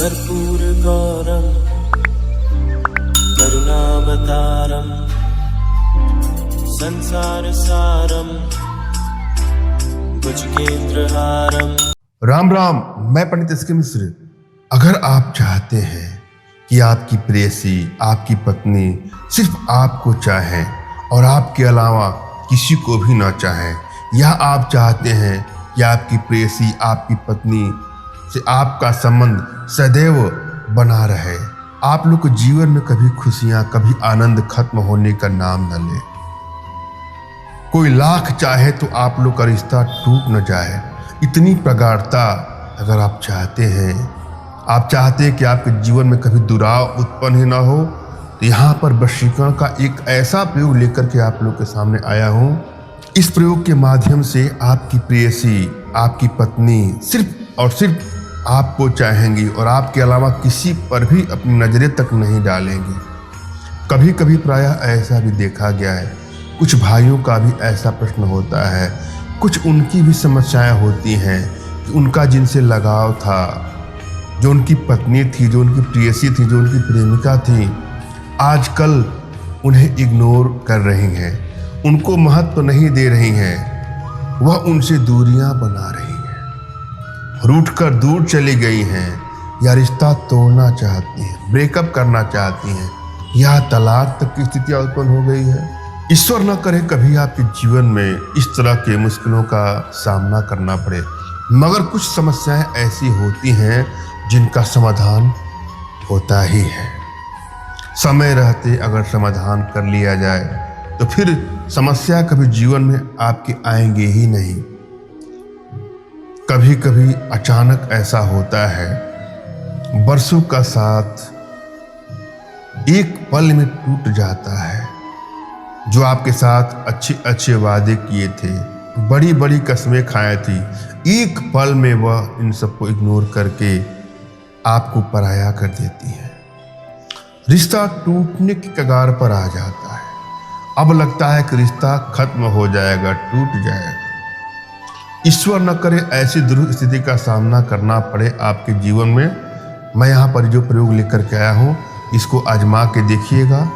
कर्पूर गौरम करुणावतारम संसार सारम भुजगेंद्रहारम। राम राम, मैं पंडित एसके मिश्र। अगर आप चाहते हैं कि आपकी प्रेयसी, आपकी पत्नी सिर्फ आपको चाहे और आपके अलावा किसी को भी ना चाहे, या आप चाहते हैं कि आपकी प्रेयसी, आपकी पत्नी से आपका संबंध सदैव बना रहे, आप लोग को जीवन में कभी खुशियां, कभी आनंद खत्म होने का नाम न ले, कोई लाख चाहे तो आप लोग का रिश्ता टूट न जाए, इतनी प्रगाढ़ता अगर आप चाहते हैं, आप चाहते हैं कि आपके जीवन में कभी दुराव उत्पन्न ही ना हो, तो यहाँ पर वशीकरण का एक ऐसा प्रयोग लेकर के आप लोग के सामने आया हूँ। इस प्रयोग के माध्यम से आपकी प्रेयसी, आपकी पत्नी सिर्फ और सिर्फ आपको चाहेंगी और आपके अलावा किसी पर भी अपनी नजरें तक नहीं डालेंगी। कभी कभी प्रायः ऐसा भी देखा गया है, कुछ भाइयों का भी ऐसा प्रश्न होता है, कुछ उनकी भी समस्याएं होती हैं कि उनका जिनसे लगाव था, जो उनकी पत्नी थी, जो उनकी प्रेयसी थी, जो उनकी प्रेमिका थी, आजकल उन्हें इग्नोर कर रही हैं, उनको महत्व नहीं दे रही हैं, वह उनसे दूरियां बना रही हैं, रूठकर दूर चली गई हैं, या रिश्ता तोड़ना चाहती हैं, ब्रेकअप करना चाहती हैं, या तलाक तक की स्थितियां उत्पन्न हो गई है। ईश्वर न करे कभी आपके जीवन में इस तरह के मुश्किलों का सामना करना पड़े, मगर कुछ समस्याएं ऐसी होती हैं जिनका समाधान होता ही है। समय रहते अगर समाधान कर लिया जाए तो फिर समस्या कभी जीवन में आपके आएंगे ही नहीं। कभी कभी अचानक ऐसा होता है, बरसों का साथ एक पल में टूट जाता है। जो आपके साथ अच्छे अच्छे वादे किए थे, बड़ी बड़ी कसमें खाए थी, एक पल में वह इन सबको इग्नोर करके आपको पराया कर देती है। रिश्ता टूटने की कगार पर आ जाता है। अब लगता है कि रिश्ता खत्म हो जाएगा, टूट जाएगा। ईश्वर न करे ऐसी दुर्ग स्थिति का सामना करना पड़े आपके जीवन में। मैं यहाँ पर जो प्रयोग लेकर के आया हूँ, इसको आजमा के देखिएगा।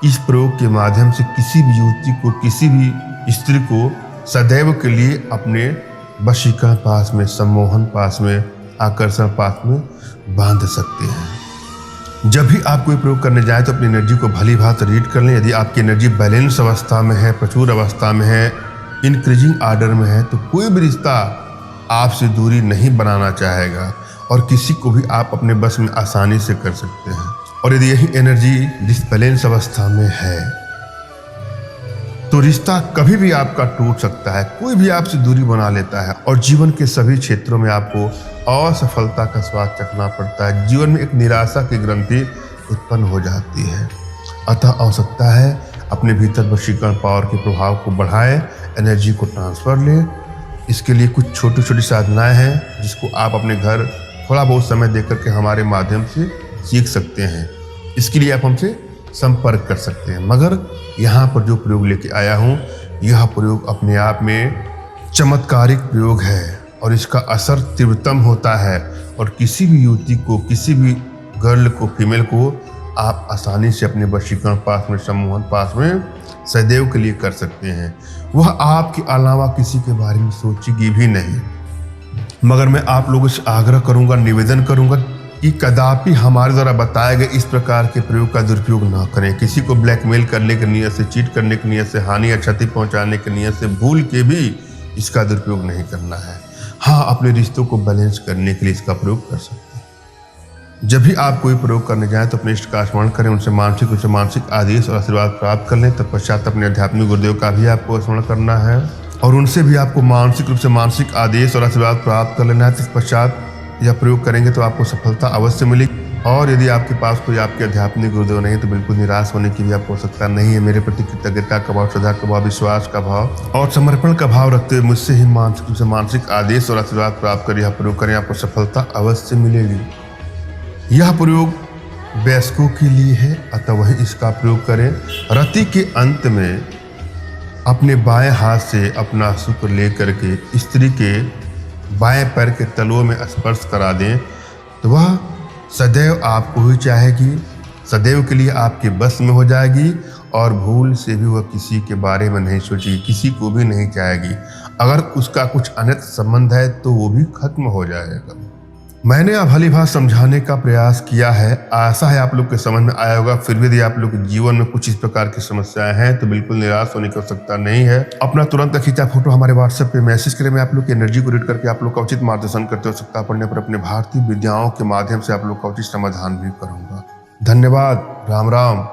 इस प्रयोग के माध्यम से किसी भी युवती को, किसी भी स्त्री को सदैव के लिए अपने वशीकरण पास में, सम्मोहन पास में, आकर्षण पास में बांध सकते हैं। जब भी आप कोई प्रयोग करने जाए तो अपनी एनर्जी को भली भांति रीड कर लें। यदि आपकी एनर्जी बैलेंस अवस्था में है, प्रचुर अवस्था में है, इंक्रीजिंग आर्डर में है, तो कोई भी रिश्ता आपसे दूरी नहीं बनाना चाहेगा और किसी को भी आप अपने बस में आसानी से कर सकते हैं। और यदि यही एनर्जी डिसबैलेंस अवस्था में है तो रिश्ता कभी भी आपका टूट सकता है, कोई भी आपसे दूरी बना लेता है और जीवन के सभी क्षेत्रों में आपको असफलता का स्वाद चखना पड़ता है। जीवन में एक निराशा की ग्रंथि उत्पन्न हो जाती है। अतः आवश्यकता है अपने भीतर वशीकरण पावर के प्रभाव को बढ़ाएं, एनर्जी को ट्रांसफर लें। इसके लिए कुछ छोटी छोटी साधनाएं हैं जिसको आप अपने घर थोड़ा बहुत समय देकर के हमारे माध्यम से सीख सकते हैं। इसके लिए आप हमसे संपर्क कर सकते हैं। मगर यहाँ पर जो प्रयोग लेके आया हूँ, यह प्रयोग अपने आप में चमत्कारिक प्रयोग है और इसका असर तीव्रतम होता है और किसी भी युवती को, किसी भी गर्ल को, फीमेल को आप आसानी से अपने वशीकरण पास में, सम्मोहन पास में सदैव के लिए कर सकते हैं। वह आपके अलावा किसी के बारे में सोचेगी भी नहीं। मगर मैं आप लोगों से आग्रह करूंगा, निवेदन करूंगा कि कदापि हमारे द्वारा बताए गए इस प्रकार के प्रयोग का दुरुपयोग ना करें। किसी को ब्लैकमेल करने की नीयत से, चीट करने की नीयत से, हानि या क्षति पहुंचाने की नीयत से भूल के भी इसका दुरुपयोग नहीं करना है। हाँ, अपने रिश्तों को बैलेंस करने के लिए इसका प्रयोग कर सकते हैं। जब भी आप कोई प्रयोग करने जाएं तो अपने इष्ट का स्मरण करें, उनसे मानसिक रूप से मानसिक आदेश और आशीर्वाद प्राप्त कर लें। तत्पश्चात अपने आध्यात्मिक गुरुदेव का भी आपको स्मरण करना है और उनसे भी आपको मानसिक रूप से मानसिक आदेश और आशीर्वाद प्राप्त कर लेना है। तत्पश्चात यह प्रयोग करेंगे तो आपको सफलता अवश्य मिलेगी। और यदि आपके पास कोई आपके आध्यात्मिक गुरुदेव नहीं तो बिल्कुल निराश होने की भी आपको आवश्यकता नहीं है। मेरे प्रति कृतज्ञता का भाव, श्रद्धा का भाव, विश्वास का भाव और समर्पण का भाव रखते हुए मुझसे ही मानसिक आदेश और आशीर्वाद प्राप्त कर यह प्रयोग करें, आपको सफलता अवश्य मिलेगी। यह प्रयोग वयस्कों के लिए है, अतः वही इसका प्रयोग करें। रति के अंत में अपने बाएं हाथ से अपना शुक्र लेकर के स्त्री के बाएं पैर के तलुओं में स्पर्श करा दें तो वह सदैव आपको ही चाहेगी, सदैव के लिए आपके बस में हो जाएगी और भूल से भी वह किसी के बारे में नहीं सोचेगी, किसी को भी नहीं चाहेगी। अगर उसका कुछ अनैतिक संबंध है तो वो भी खत्म हो जाएगा। मैंने अब भली भांति समझाने का प्रयास किया है, आशा है आप लोग के समझ में आया होगा। फिर भी यदि आप लोग के जीवन में कुछ इस प्रकार की समस्याएं हैं तो बिल्कुल निराश होने की आवश्यकता नहीं है। अपना तुरंत खींचा फोटो हमारे व्हाट्सएप पे मैसेज करें, मैं आप लोग की एनर्जी को रीड करके आप लोग का उचित मार्गदर्शन करते हो सकता पड़ने पर अपने भारतीय विद्याओं के माध्यम से आप लोग का उचित समाधान भी करूंगा। धन्यवाद। राम राम।